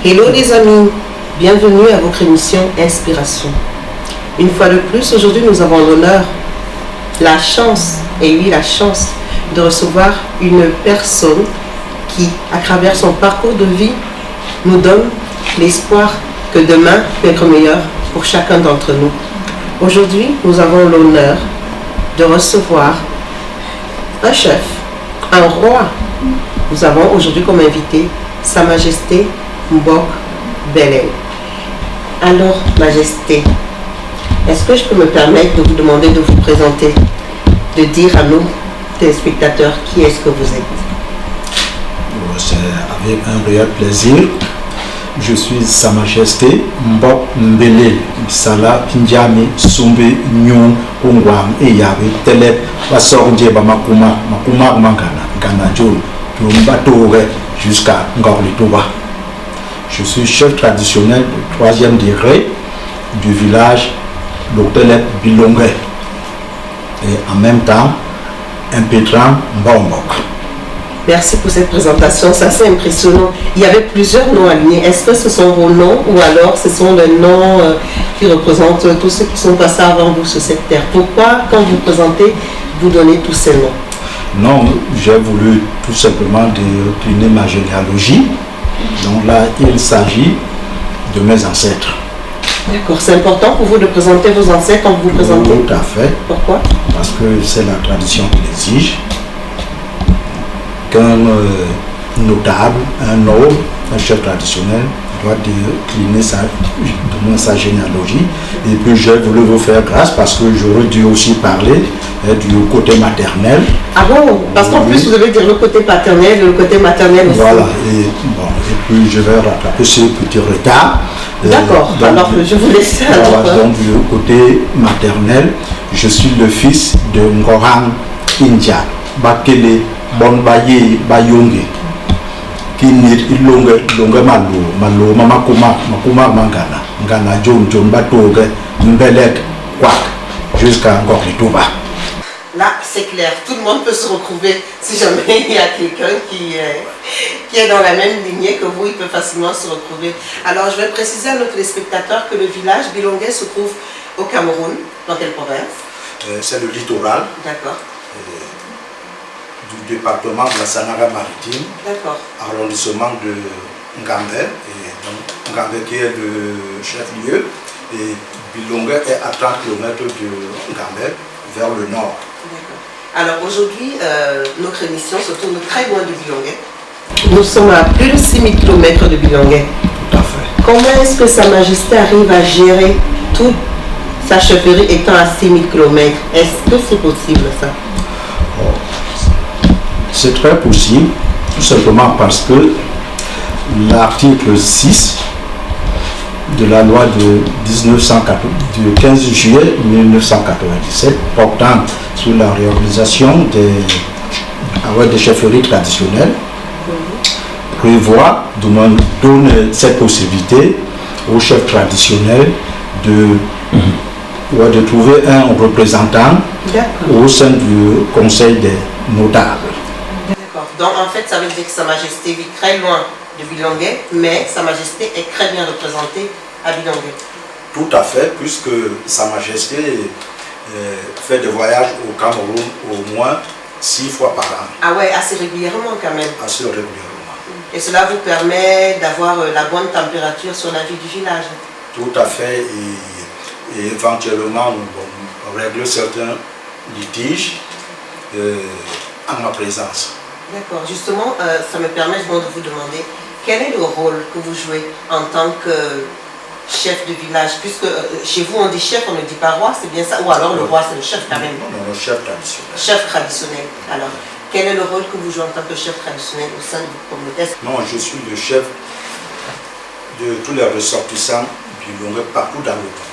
Hello les amis, bienvenue à votre émission Inspiration. Une fois de plus, aujourd'hui nous avons l'honneur, la chance de recevoir une personne qui, à travers son parcours de vie, nous donne l'espoir que demain peut être meilleur pour chacun d'entre nous. Aujourd'hui, nous avons l'honneur de recevoir un chef, un roi. Nous avons aujourd'hui comme invité Sa Majesté Mbok Belel. Alors, Majesté, est-ce que je peux me permettre de vous demander de vous présenter, de dire à nos téléspectateurs qui est-ce que vous êtes? C'est avec un réel plaisir. Je suis Sa Majesté Mbok Belel, Sala Pinjami Sumbe Nyon Kongwam Eyabe Telep Wasordje Bamakuma Makuma Mangana Gana Djoul Tumbatore jusqu'à Ngorlitoba. Je suis chef traditionnel du 3e degré du village d'Otelep Bilongue et en même temps un pétran Mbombok. Merci pour cette présentation, c'est assez impressionnant. Il y avait plusieurs noms alignés. Est-ce que ce sont vos noms ou alors ce sont les noms qui représentent tous ceux qui sont passés avant vous sur cette terre? Pourquoi, quand vous présentez, vous donnez tous ces noms? Non, j'ai voulu tout simplement décliner ma généalogie. Donc là, il s'agit de mes ancêtres. D'accord, c'est important pour vous de présenter vos ancêtres quand vous vous présentez? Tout à fait. Pourquoi? Parce que c'est la tradition qui l'exige. Qu'un notable, un homme, un chef traditionnel doit décliner sa généalogie. Et puis j'ai voulu vous faire grâce parce que j'aurais dû aussi parler du côté maternel. Ah bon? Parce qu'en plus vous devez dire le côté paternel et le côté maternel aussi. Voilà, et puis je vais rattraper ce petit retard. D'accord, alors je vous laisse. Voilà, donc du côté maternel, je suis le fils de Ngorang India, Bakele Bonbaye Bayonge, qui n'est longue malo mamakuma mangana ngana John Batoge Mbelek Kwak jusqu'à Ngorlitoba. Là, c'est clair, tout le monde peut se retrouver. Si jamais il y a quelqu'un qui est dans la même lignée que vous, il peut facilement se retrouver. Alors, je vais préciser à nos téléspectateurs que le village Bilongue se trouve au Cameroun. Dans quelle province? C'est le littoral. D'accord. Du département de la Sanara Maritime, arrondissement de Ngambé, et donc Ngambé qui est le chef-lieu, et Bilongue est à 30 km de Ngambé, vers le nord. Alors aujourd'hui, notre émission se tourne très loin de Bilongue. Nous sommes à plus de 6000 km de Bilongue. Tout à fait. Comment est-ce que Sa Majesté arrive à gérer toute sa chefferie étant à 6000 km? Est-ce que c'est possible ça? C'est très possible, tout simplement parce que l'article 6 de la loi du 15 juillet 1997 portant sur la réorganisation des chefferies traditionnelles prévoit de donner cette possibilité aux chefs traditionnels de trouver un représentant au sein du conseil des notables. Donc en fait, ça veut dire que Sa Majesté vit très loin de Bilongue, mais Sa Majesté est très bien représentée à Bilongue. Tout à fait, puisque Sa Majesté fait des voyages au Cameroun au moins 6 fois par an. Ah ouais, assez régulièrement quand même. Assez régulièrement. Et cela vous permet d'avoir la bonne température sur la vie du village. Tout à fait, et éventuellement régler certains litiges en ma présence. D'accord, justement, ça me permet de vous demander quel est le rôle que vous jouez en tant que chef de village, puisque chez vous on dit chef, on ne dit pas roi, c'est bien ça? Ou alors le roi c'est le chef quand même? Non, le chef traditionnel. Chef traditionnel. Alors, quel est le rôle que vous jouez en tant que chef traditionnel au sein de votre communauté? Non, je suis le chef de tous les ressortissants du Bilongue partout dans le monde.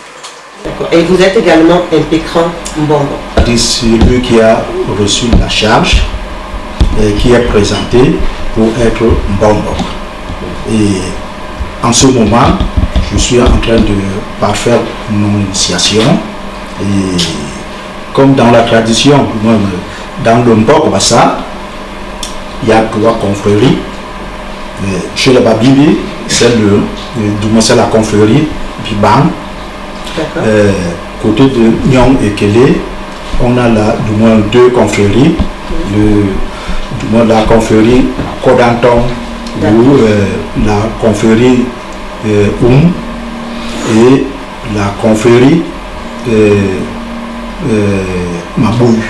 D'accord. Et vous êtes également un pécran Mbombo. C'est lui qui a reçu la charge et qui est présenté pour être Mbombo. Et en ce moment, je suis en train de parfaire mon initiation. Et comme dans la tradition, dans le Mbok-Bassa, il y a 3 confréries. Chez les Babili, c'est c'est la confrérie Bibang. Côté de Nyong et Kele, on a là du moins deux confréries. La confrérie Kodanton ou la confrérie et la confrérie Mabouille.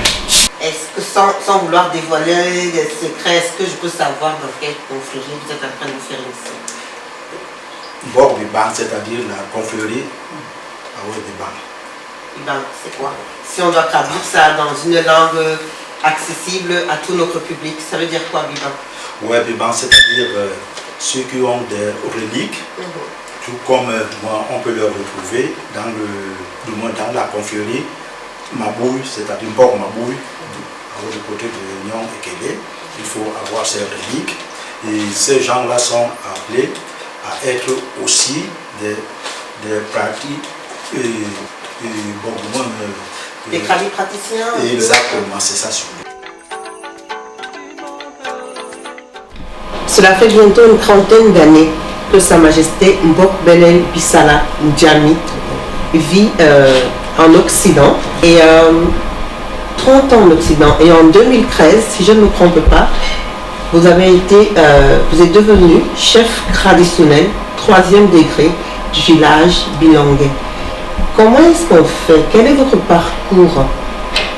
Est-ce que sans vouloir dévoiler des secrets, est-ce que je peux savoir dans quelle confrérie vous êtes en train de faire ici? Bord Bibang, c'est-à-dire la confrérie Bibang. Bibang, c'est quoi? Si on doit traduire ça dans une langue accessible à tout notre public, ça veut dire quoi, Bibang? Ouais, Bibang, c'est-à-dire ceux qui ont des reliques, tout comme on peut les retrouver dans la confrérie Mabouille, c'est-à-dire Bord Mabouille, du côté de Nyong et Kele. Il faut avoir ces reliques. Et ces gens-là sont appelés à être aussi des pratiques des praticiens. Exactement, c'est ça. Cela fait bientôt une trentaine d'années que Sa Majesté Mbok Belel Bissala Ndjami vit en Occident et 30 ans en Occident. Et en 2013, si je ne me trompe pas, vous êtes devenu chef traditionnel 3e degré du village Bilongue. Comment est-ce qu'on fait? Quel est votre parcours?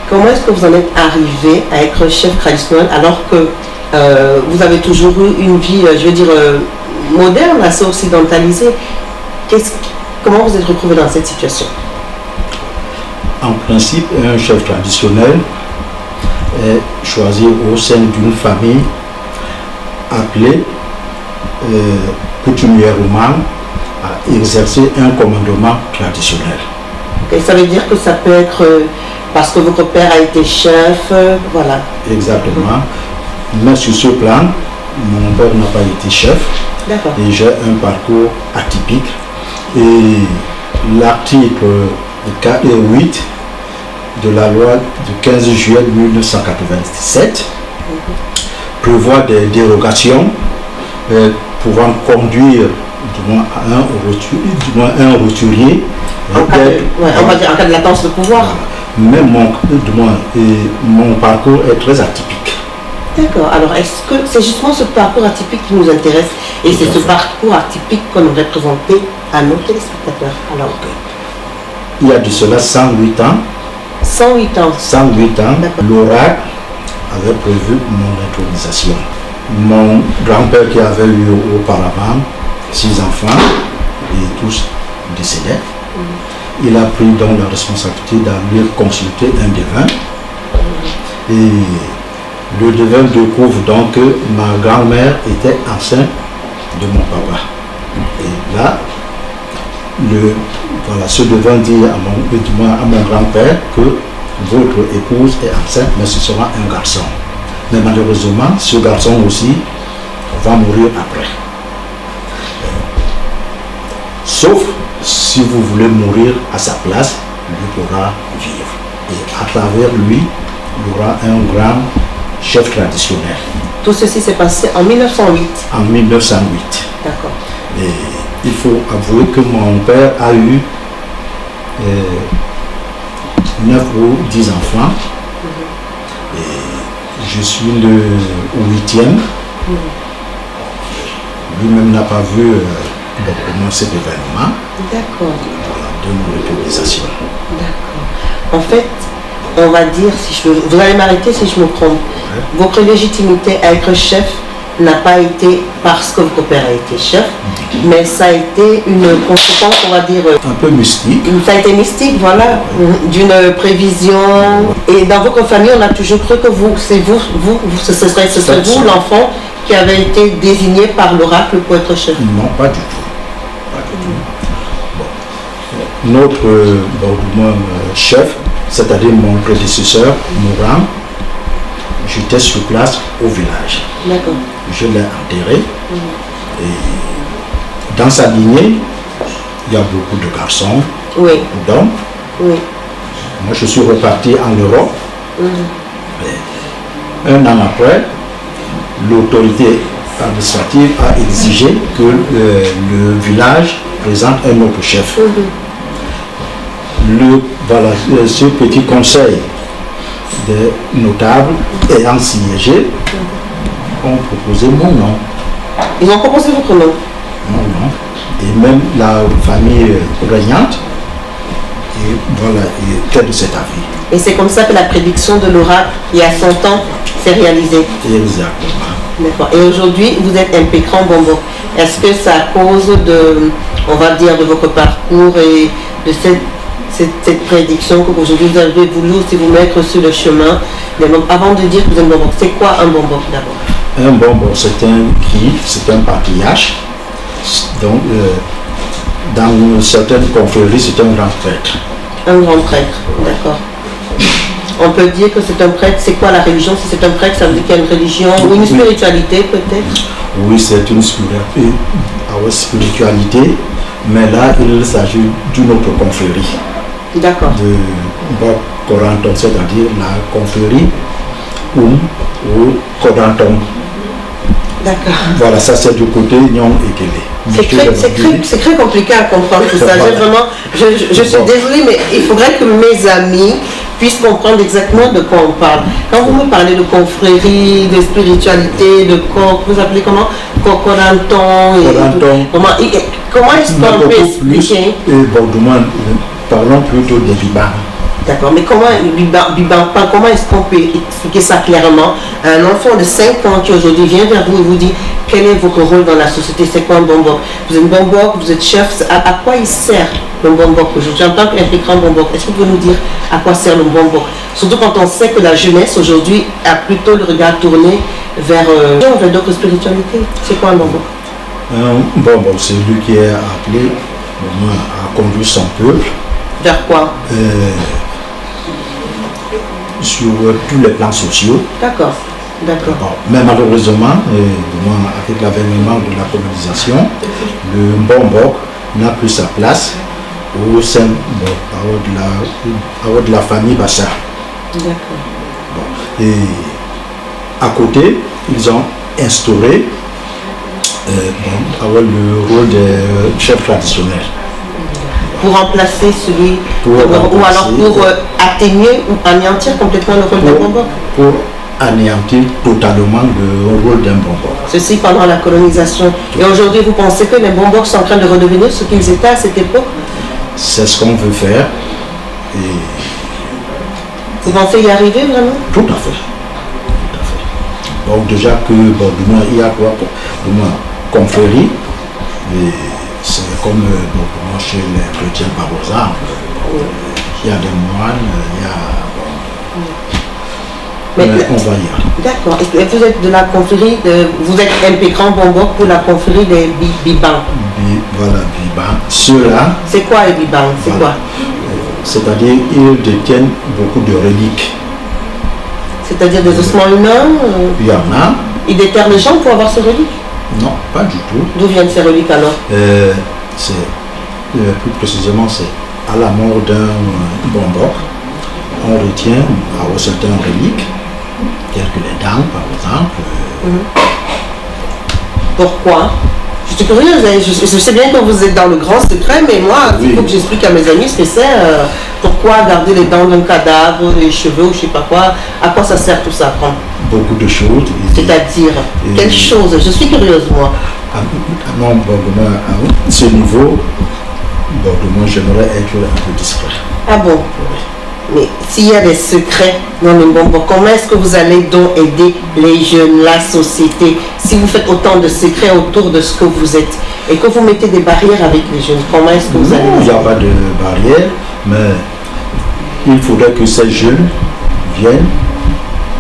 Comment est-ce que vous en êtes arrivé à être chef traditionnel alors que vous avez toujours eu une vie, moderne, assez occidentalisée? Comment vous êtes retrouvé dans cette situation? En principe, un chef traditionnel est choisi au sein d'une famille appelée coutumièrement à exercer un commandement traditionnel. Et ça veut dire que ça peut être parce que votre père a été chef, voilà. Exactement. Mais sur ce plan, mon père n'a pas été chef. D'accord. Et j'ai un parcours atypique. Et l'article 4 et 8 de la loi du 15 juillet 1997 prévoit des dérogations pouvant conduire du moins un roturier on va dire en cas de latence de pouvoir. Mais mon parcours est très atypique. D'accord. Alors, est-ce que c'est justement ce parcours atypique qui nous intéresse et c'est ce parcours atypique qu'on aurait présenté à nos téléspectateurs? Alors, il y a de cela 108 ans. 108 ans. 108 ans, l'oracle avait prévu mon intronisation. Mon grand-père qui avait eu auparavant 6 enfants et tous décédés, il a pris donc la responsabilité d'aller consulter un devin. Et le devin découvre donc que ma grand-mère était enceinte de mon papa. Et là, ce devin dit à mon grand-père que votre épouse est enceinte, mais ce sera un garçon. Mais malheureusement, ce garçon aussi va mourir après. Sauf si vous voulez mourir à sa place, lui pourra vivre. Et à travers lui, il y aura un grand chef traditionnel. Tout ceci s'est passé en 1908. En 1908. D'accord. Et il faut avouer que mon père a eu 9 ou 10 enfants. Et je suis le 8e. Lui-même n'a pas vu cet événement. D'accord. De mon autorisation. D'accord. En fait, on va dire, vous allez m'arrêter si je me trompe. Ouais. Votre légitimité à être chef n'a pas été parce que votre père a été chef, mais ça a été une conséquence, on va dire... un peu mystique. Ça a été mystique, voilà, d'une prévision. Et dans votre famille, on a toujours cru que ce serait vous l'enfant qui avait été désigné par l'oracle pour être chef. Non, pas du tout. Pas du tout. Bon. Notre chef, c'est-à-dire mon prédécesseur, mourant, j'étais sur place au village. D'accord. Je l'ai enterré. Et dans sa lignée, il y a beaucoup de garçons. Oui. Donc, oui. Moi je suis reparti en Europe. Un an après, l'autorité administrative a exigé que le village présente un autre chef. Voilà, ce petit conseil des notables ayant siégé ont proposé mon nom. Ils ont proposé votre nom? Mon nom. Et même la famille régnante, et voilà, était de cet avis. Et c'est comme ça que la prédiction de l'oracle, il y a 100 ans, s'est réalisée. Exactement. D'accord. Et aujourd'hui, vous êtes un Pécran Bombok. Est-ce que c'est à cause de, on va dire, de votre parcours et de cette prédiction qu'aujourd'hui vous avez voulu aussi vous mettre sur le chemin? Avant de dire que vous êtes Bombok, c'est quoi un Bombok d'abord? Un Bombok, c'est un guide, c'est un patriarche. Donc, dans certaines confréries, c'est un grand prêtre. Un grand prêtre, d'accord. On peut dire que c'est un prêtre. C'est quoi la religion? Si c'est un prêtre, ça veut dire qu'il y a une religion ou une spiritualité peut-être? Oui, c'est une spiritualité, mais là, il s'agit d'une autre confrérie. D'accord. De Coranton, c'est-à-dire la confrérie ou Coranton. D'accord. Voilà, ça c'est du côté Nyon et Kélé. C'est très compliqué à comprendre tout ça. Je suis désolée, mais il faudrait que mes amis puissent comprendre exactement de quoi on parle. Quand vous me parlez de confrérie, de spiritualité, de corps, vous appelez comment? Coranton. Comment est-ce qu'on peut expliquer? Parlons plutôt des Bibans. D'accord, mais comment est-ce qu'on peut expliquer ça clairement à un enfant de 5 ans qui aujourd'hui vient vers vous et vous dit quel est votre rôle dans la société, c'est quoi un Bombok? Vous êtes Bombok, vous êtes chef, à quoi il sert le Bombok aujourd'hui? En tant qu'impliquant Bombok, est-ce que vous pouvez nous dire à quoi sert le Bombok? Surtout quand on sait que la jeunesse aujourd'hui a plutôt le regard tourné vers d'autres spiritualités. C'est quoi un Bombok? Un Bombok, c'est lui qui est appelé à conduire son peuple. Vers quoi? Sur tous les plans sociaux. D'accord. D'accord. Bon, mais malheureusement, avec l'avènement de la colonisation, le Bombok n'a plus sa place au sein de la famille Bassa. D'accord. Bon, et à côté, ils ont instauré le rôle des chefs traditionnels. Pour remplacer celui, ou alors pour atténuer ou anéantir complètement le rôle d'un Bombok? Pour anéantir totalement le rôle d'un Bombok. Ceci pendant la colonisation. Et aujourd'hui, vous pensez que les Bomboks sont en train de redevenir ce qu'ils étaient à cette époque? C'est ce qu'on veut faire. Et vous pensez y arriver vraiment? Tout à fait. Tout à fait. Donc déjà que il y a quoi confrérie. Et c'est comme chez les chrétiens par exemple, il y a des moines, il y a... Mais on va y aller. D'accord. Vous êtes de la confrérie, vous êtes un Pécran Bombok pour la confrérie des Bibans. Voilà, Bibans. Ceux-là... C'est quoi les Bibans? C'est quoi? C'est-à-dire ils détiennent beaucoup de reliques. C'est-à-dire des ossements humains? Il y en a. Ils déterrent les gens pour avoir ces reliques? Non, pas du tout. D'où viennent ces reliques alors? Plus précisément, c'est à la mort d'un Bombok, on retient certaines reliques, telles que les dents par exemple. Pourquoi? Je suis curieuse, je sais bien que vous êtes dans le grand secret, mais moi, il faut que j'explique à mes amis ce que c'est. Pourquoi garder les dents d'un cadavre, les cheveux ou je sais pas quoi? À quoi ça sert tout ça? Beaucoup de choses. C'est-à-dire, quelle chose? Je suis curieuse, moi. Non, à ce niveau, moi j'aimerais être un peu discret. Ah bon? Oui. Mais s'il y a des secrets dans le Bombok, comment est-ce que vous allez donc aider les jeunes, la société, si vous faites autant de secrets autour de ce que vous êtes et que vous mettez des barrières avec les jeunes? Comment est-ce que vous allez... Il n'y a pas de barrière, mais il faudrait que ces jeunes viennent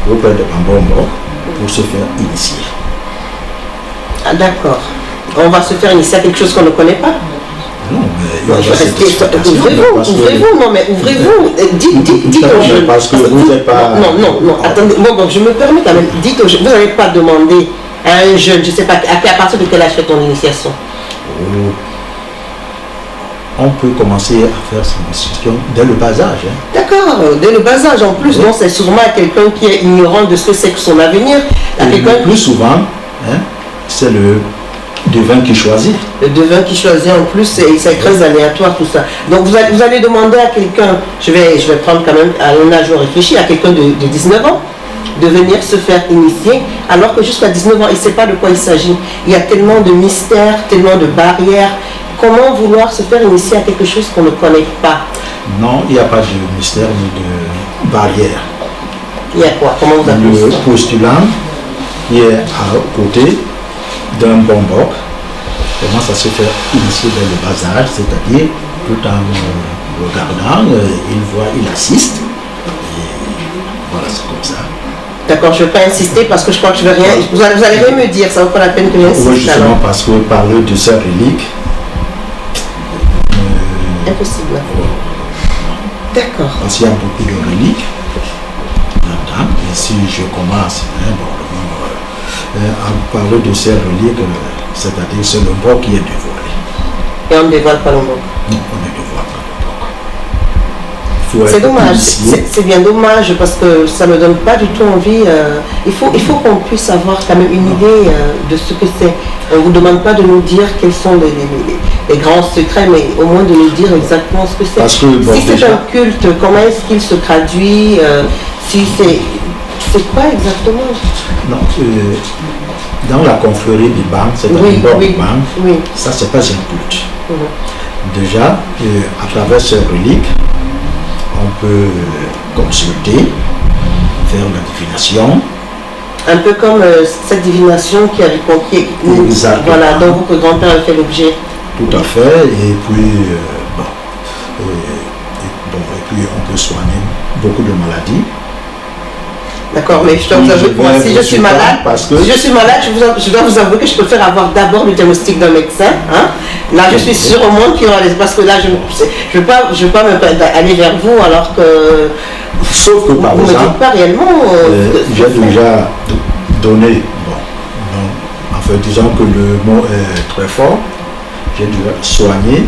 auprès de Bombok pour se faire initier. Ah d'accord. On va se faire initier à quelque chose qu'on ne connaît pas? Non, mais ouvrez-vous, non mais ouvrez-vous, dites aux jeunes. Parce que vous n'êtes pas... Non, attendez, je me permets quand même, dites aux jeunes, vous n'avez pas demandé à un jeune, je ne sais pas, à partir de quel âge fait ton initiation? On peut commencer à faire son initiation dès le bas âge. D'accord, dès le bas âge en plus, donc c'est sûrement à quelqu'un qui est ignorant de ce que c'est que son avenir. Plus souvent, c'est le devin qui choisit. Le devin qui choisit en plus, c'est très aléatoire tout ça. Donc vous allez demander à quelqu'un, je vais prendre quand même à un âge réfléchi, à quelqu'un de 19 ans, de venir se faire initier, alors que jusqu'à 19 ans, il ne sait pas de quoi il s'agit. Il y a tellement de mystères, tellement de barrières. Comment vouloir se faire initier à quelque chose qu'on ne connaît pas? Non, il n'y a pas de mystère ni de barrière. Il y a quoi? Comment vous appelez ça? Le postulant qui est à côté d'un bon boc commence à se faire initier dès le bas âge, c'est-à-dire tout en regardant, il assiste. Et voilà, c'est comme ça. D'accord, je ne vais pas insister parce que je crois que je ne vais rien. Vous allez rien me dire, ça ne vaut pas la peine que j'insiste. Oui, justement, alors. Parce que parler de ces reliques. Impossible. D'accord. Parce qu'il y a beaucoup de reliques. Et si je commence à parler de ces reliques, c'est-à-dire c'est le boc qui est dévoilé. Et on ne dévoile pas le boc? Non, on ne dévoile pas le boc. C'est dommage, c'est bien dommage parce que ça ne me donne pas du tout envie. Il faut qu'on puisse avoir quand même une idée de ce que c'est. On ne vous demande pas de nous dire quels sont les grands secrets, mais au moins de nous dire exactement ce que c'est. Parce que, bon, si c'est un culte, comment est-ce qu'il se traduit? Si c'est quoi exactement? Non, dans la confrérie du Bang, c'est-à-dire ça c'est pas un culte. Déjà, à travers ces reliques, on peut consulter, faire la divination. Un peu comme cette divination qui avait conquis. Voilà, dont votre grand-père a fait l'objet. Tout à fait, et puis, et puis on peut soigner beaucoup de maladies. D'accord, mais je dois vous avouer que moi, si je suis malade, je dois vous avouer que je préfère avoir d'abord le diagnostic d'un médecin. Hein. Là, je suis sûre au monde qu'il y aura les... Parce que là, je ne veux pas aller vers vous alors que... Sauf que par vous exemple, ne me dites pas réellement... j'ai déjà donné... Bon, en fait, disons que le mot est très fort. J'ai déjà soigné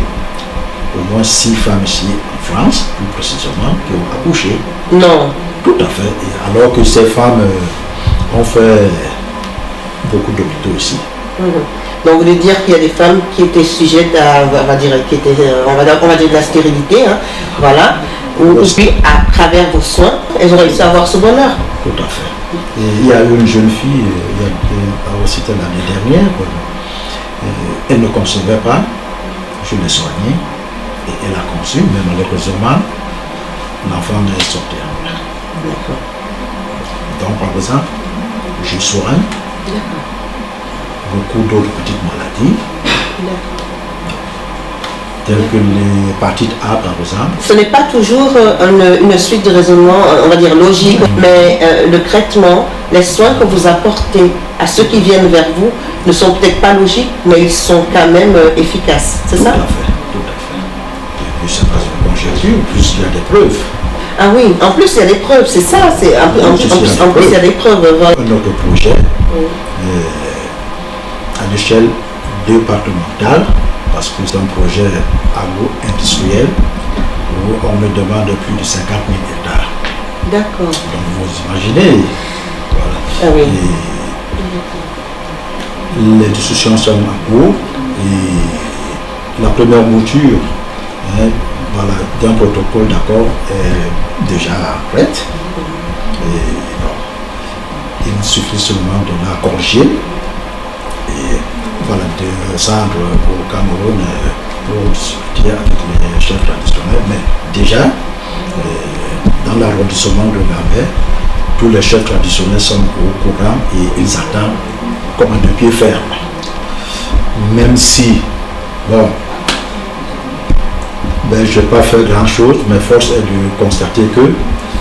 au moins 6 femmes ici en France, plus précisément, qui ont accouché. Non. Tout à fait. Et alors que ces femmes ont fait beaucoup d'hôpitaux ici. Donc vous voulez dire qu'il y a des femmes qui étaient sujettes à, on va dire de la stérilité, hein, voilà, ou puis à travers vos soins, elles ont réussi à avoir ce bonheur. Tout à fait. Et il y a une jeune fille, c'était l'année dernière, elle ne concevait pas, je l'ai soignée, et elle a conçu, mais malheureusement, l'enfant est sorti en mer. Donc, par exemple, je soigne beaucoup d'autres petites maladies, telles que l'hépatite A, par exemple. Ce n'est pas toujours une suite de raisonnement, on va dire logique, mais le traitement, les soins que vous apportez à ceux qui viennent vers vous ne sont peut-être pas logiques, mais ils sont quand même efficaces, c'est ça? Tout à fait, tout à fait. Et puis, c'est pas une conjecture, plus il y a des preuves. Ah oui, en plus il y a des preuves, c'est ça, en plus il y a des preuves. Notre projet, à l'échelle départementale, parce que c'est un projet agro-industriel où on me demande plus de 50 000 hectares. D'accord. Donc vous imaginez, voilà. Ah oui. Et les discussions sont en cours et la première mouture, voilà, d'un protocole d'accord est déjà prête. Et bon, il suffit seulement de la corriger et voilà, de descendre au Cameroun pour discuter avec les chefs traditionnels. Mais déjà, dans l'arrondissement de Gambé, tous les chefs traditionnels sont au courant et ils attendent comme un pied ferme. Même si, bon, je n'ai pas fait grand chose, mais force est de constater que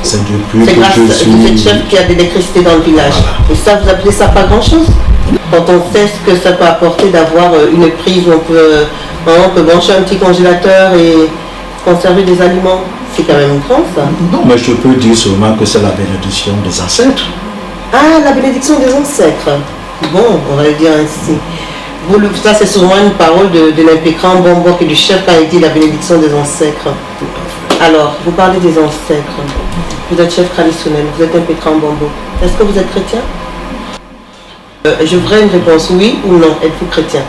c'est depuis que je suis... C'est cette chef qui a de l'électricité dans le village. Voilà. Et ça, vous appelez ça pas grand chose? Quand on sait ce que ça peut apporter d'avoir une prise où on peut brancher un petit congélateur et conserver des aliments, c'est quand même grand ça. Non, mais je peux dire seulement que c'est la bénédiction des ancêtres. Ah, la bénédiction des ancêtres. Bon, on va le dire ainsi. Ça, c'est souvent une parole de l'impécran Bombo et du chef quand il dit la bénédiction des ancêtres. Tout à fait. Alors, vous parlez des ancêtres. Vous êtes chef traditionnel, vous êtes impécran Bombo. Est-ce que vous êtes chrétien? Je voudrais une réponse oui ou non. Êtes-vous chrétien?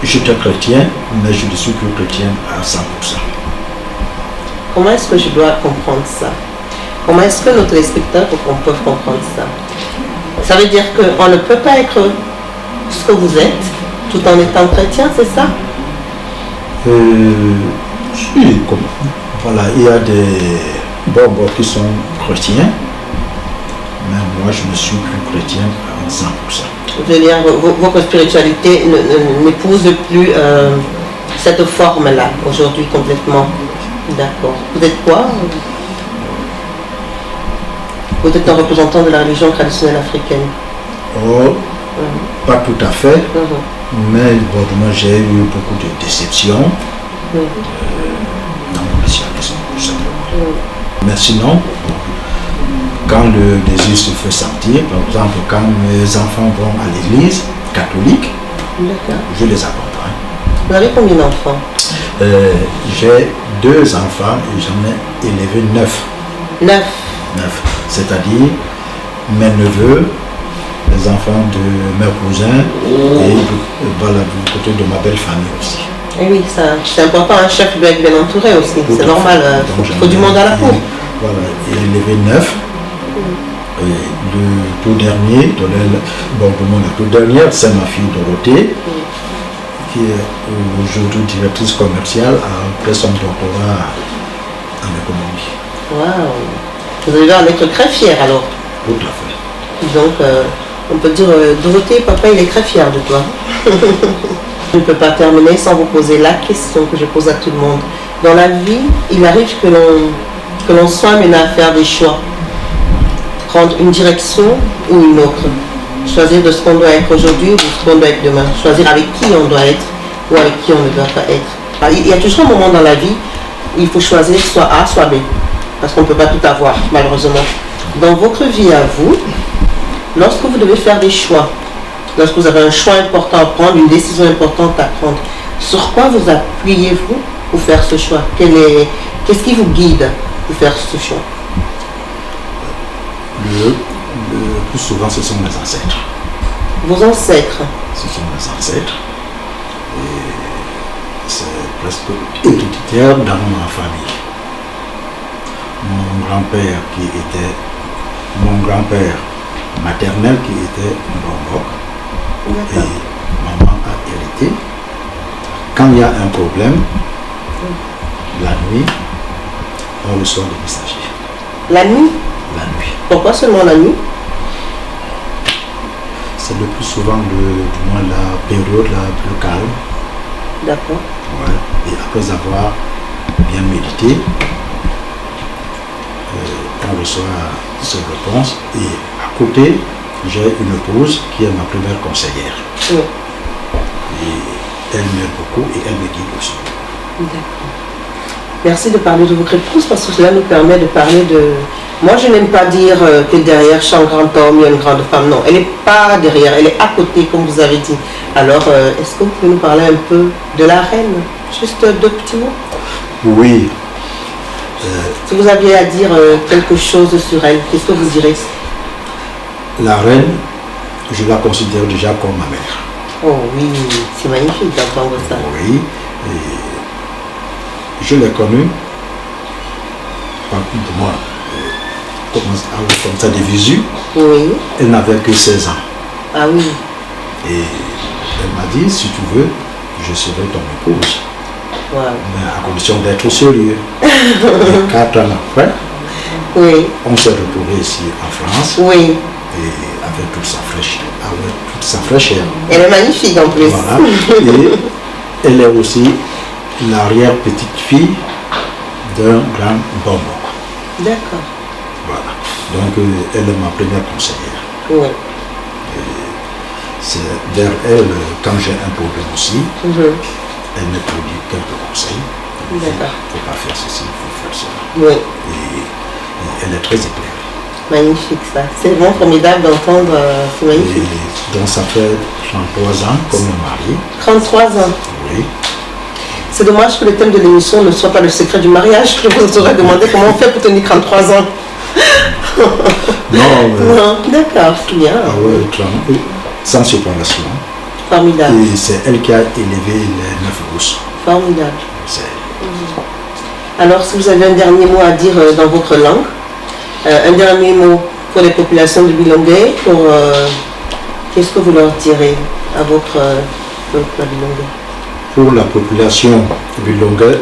J'étais chrétien, mais je ne suis plus chrétien à 100%. Comment est-ce que je dois comprendre ça? Comment est-ce que nos téléspectateurs peuvent comprendre ça? Ça veut dire qu'on ne peut pas être ce que vous êtes tout en étant chrétien, c'est ça? Si, voilà, il y a des bobos qui sont chrétiens, mais moi je ne suis plus chrétien à 100%. Je veux dire, votre spiritualité n'épouse plus cette forme-là aujourd'hui complètement. D'accord. Vous êtes quoi? Vous êtes un représentant de la religion traditionnelle africaine? Oh, pas tout à fait, mais bon, moi j'ai eu beaucoup de déceptions dans mon christianisme, tout simplement. Mais sinon, quand le désir se fait sentir, par exemple quand mes enfants vont à l'église catholique, je les accompagne. Vous avez combien d'enfants? J'ai 2 enfants et j'en ai élevé 9. 9. C'est-à-dire mes neveux, les enfants de mes cousins et voilà, du côté de ma belle famille aussi. Et oui, c'est important, un chef doit être bien entouré aussi, c'est normal, il faut du monde à la cour. Voilà, et élevé 9. Et le tout dernier, la toute dernière, c'est ma fille Dorothée, qui est aujourd'hui directrice commerciale, a fait son doctorat en économie. Waouh! Vous allez en être très fier alors. Tout à fait. Donc, on peut dire, Dorothée, papa, il est très fier de toi. Je ne peux pas terminer sans vous poser la question que je pose à tout le monde. Dans la vie, il arrive que l'on soit amené à faire des choix. Prendre une direction ou une autre. Choisir de ce qu'on doit être aujourd'hui ou de ce qu'on doit être demain. Choisir avec qui on doit être ou avec qui on ne doit pas être. Il y a toujours un moment dans la vie où il faut choisir soit A, soit B. Parce qu'on ne peut pas tout avoir, malheureusement. Dans votre vie à vous, lorsque vous devez faire des choix, lorsque vous avez un choix important à prendre, une décision importante à prendre, sur quoi vous appuyez-vous pour faire ce choix? Qu'est-ce qui vous guide pour faire ce choix? Le plus souvent, ce sont mes ancêtres. Vos ancêtres? Ce sont mes ancêtres. Et c'est presque héréditaire dans ma famille. Mon grand-père maternel qui était Mbongo, et maman a hérité. Quand il y a un problème, la nuit, on reçoit des messagers. La nuit? La nuit. Pourquoi seulement la nuit? C'est le plus souvent du moins la période la plus calme. D'accord. Ouais. Et après avoir bien médité, on reçoit ces réponses. Et à côté, j'ai une épouse qui est ma première conseillère. Oui. Et elle m'aide beaucoup et elle me guide aussi. D'accord. Merci de parler de votre épouse parce que cela nous permet de parler de... Moi, je n'aime pas dire que derrière chaque grand homme, il y a une grande femme. Non, elle n'est pas derrière, elle est à côté, comme vous avez dit. Alors, est-ce que vous pouvez nous parler un peu de la reine? Juste 2 petits mots. Oui. Si vous aviez à dire quelque chose sur elle, qu'est-ce que vous direz? La reine, je la considère déjà comme ma mère. Oh oui, c'est magnifique d'entendre ça. Oui. Et je l'ai connue, par contre, moi, comme ça de visu. Oui. Elle n'avait que 16 ans. Ah oui. Et elle m'a dit, si tu veux, je serai ton épouse. Wow. Mais à condition d'être sérieux. Et 4 ans après, oui, on s'est retrouvé ici en France. Oui. Et avec toute sa fraîcheur. Elle est magnifique en plus. Voilà. Et elle est aussi l'arrière-petite-fille d'un grand bonbon. D'accord. Voilà. Donc elle est ma première conseillère. Oui. C'est vers elle, quand j'ai un problème aussi, elle me produit quelques conseils. Il ne faut pas faire ceci, il faut faire cela. Oui. Et elle est très éclairée. Magnifique ça. C'est vraiment formidable d'entendre. C'est magnifique. Et donc ça fait 33 ans qu'on est mariés. 33 ans. Oui. C'est dommage que le thème de l'émission ne soit pas le secret du mariage. Je vous aurais demandé comment on fait pour tenir 33 ans. Non, d'accord, bien. Ah ouais, sans séparation. Formidable. Et c'est elle qui a élevé les 9 gosses. Formidable. Alors, si vous avez un dernier mot à dire dans votre langue, un dernier mot pour les populations de Bilongué, qu'est-ce que vous leur direz à votre peuple à Bilongué? Pour la population de Bilongué,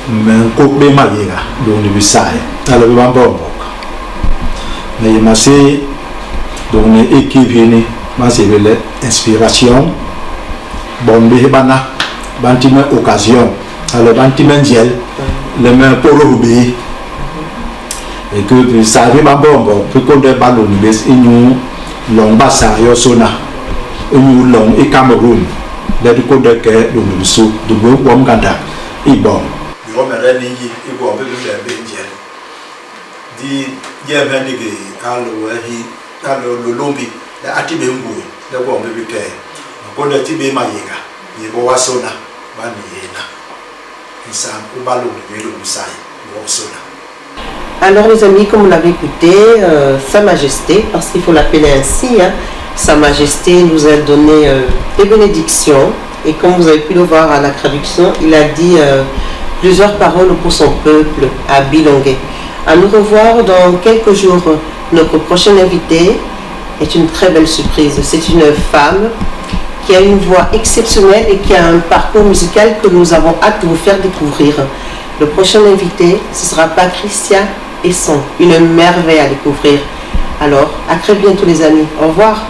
mais coupe de maïra, donc le Bissaï, alors le Bambok. Mais il m'a dit, donc l'équipe vient, m'a dit l'inspiration, bon, bana, bantime occasion, alors bantime gel, le même pour le et que ça arrive à bon, pour qu'on ait ballon, et nous, l'on bassa, yosona, et nous, l'on et Cameroun, les deux côtés de le sou, de Boum Ganda, et bon. Le homme est réuni, et bon, on peut le faire bien. Dit, il y a un négé, à le lombi, la atibé mboué, le bon bébé kay, on peut tibé maïga, il faut wasona, baniena, il s'en ou ballon, il le saï, wasona. Alors les amis, comme vous l'avez écouté, Sa Majesté, parce qu'il faut l'appeler ainsi, hein, Sa Majesté nous a donné des bénédictions, et comme vous avez pu le voir à la traduction, il a dit plusieurs paroles pour son peuple à Bilongué. À nous revoir dans quelques jours. Notre prochaine invitée est une très belle surprise. C'est une femme qui a une voix exceptionnelle et qui a un parcours musical que nous avons hâte de vous faire découvrir. Le prochain invité, ce sera Patricia Esson, une merveille à découvrir. Alors, à très bientôt les amis. Au revoir.